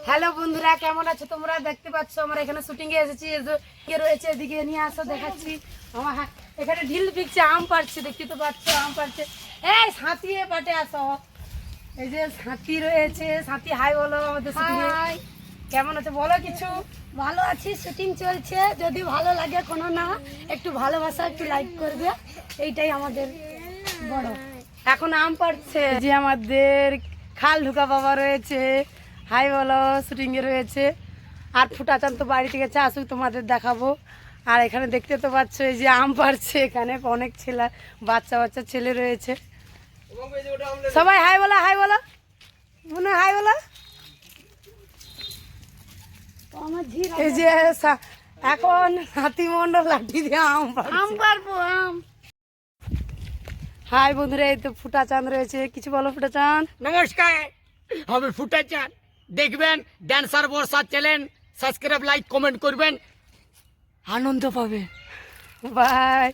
Hello বন্ধুরা, কেমন আছো তোমরা? দেখতে পাচ্ছ আমরা এখানে শুটিং এ এসেছি। কে রয়েছে এদিকে নিয়ে আসো, দেখাচ্ছি। আমার এখানে ঢিল পিকছে, আম পাড়ছে, দেখতে তো পাচ্ছ আম পাড়ছে। এই সাথী পাটে আসো, এই যে সাথী রয়েছে। সাথী হাই বলো আমাদের শুটিং এ। কেমন আছে বলো কিছু? ভালো আছি, শুটিং চলছে। যদি ভালো লাগে কোনো না, একটু ভালোবাসা, একটু লাইক করবে, এইটাই আমাদের বড়। এখন আম পাড়ছে। যে আমাদের খাল ঢুকা বাবা রয়েছে, হাই বলো, শুটিং এ রয়েছে। আর ফুটাচান তো বাড়ি থেকে চা আসুক, তোমাদের দেখাবো। আর এখানে দেখতে তো পাচ্ছ এই যে আম পাড়ছে, এখানে অনেক ছেলে, বাচ্চা বাচ্চা ছেলে রয়েছে। সবাই হাই বলো, হাই বলো, মনে হাই বলো। এই যে এখন হাতি মন্ডল লাঠি দিয়ে আম পারবো আম। হাই বন্ধুরা, এই তো ফুটাচাঁদ রয়েছে। কিছু বলো ফুটাচাঁদ। নমস্কার, আমি ফুটাচাঁদ। দেখবেন ড্যান্সার বর্ষা চ্যানেল, সাবস্ক্রাইব, লাইক, কমেন্ট করবেন, আনন্দ পাবেন। বাই।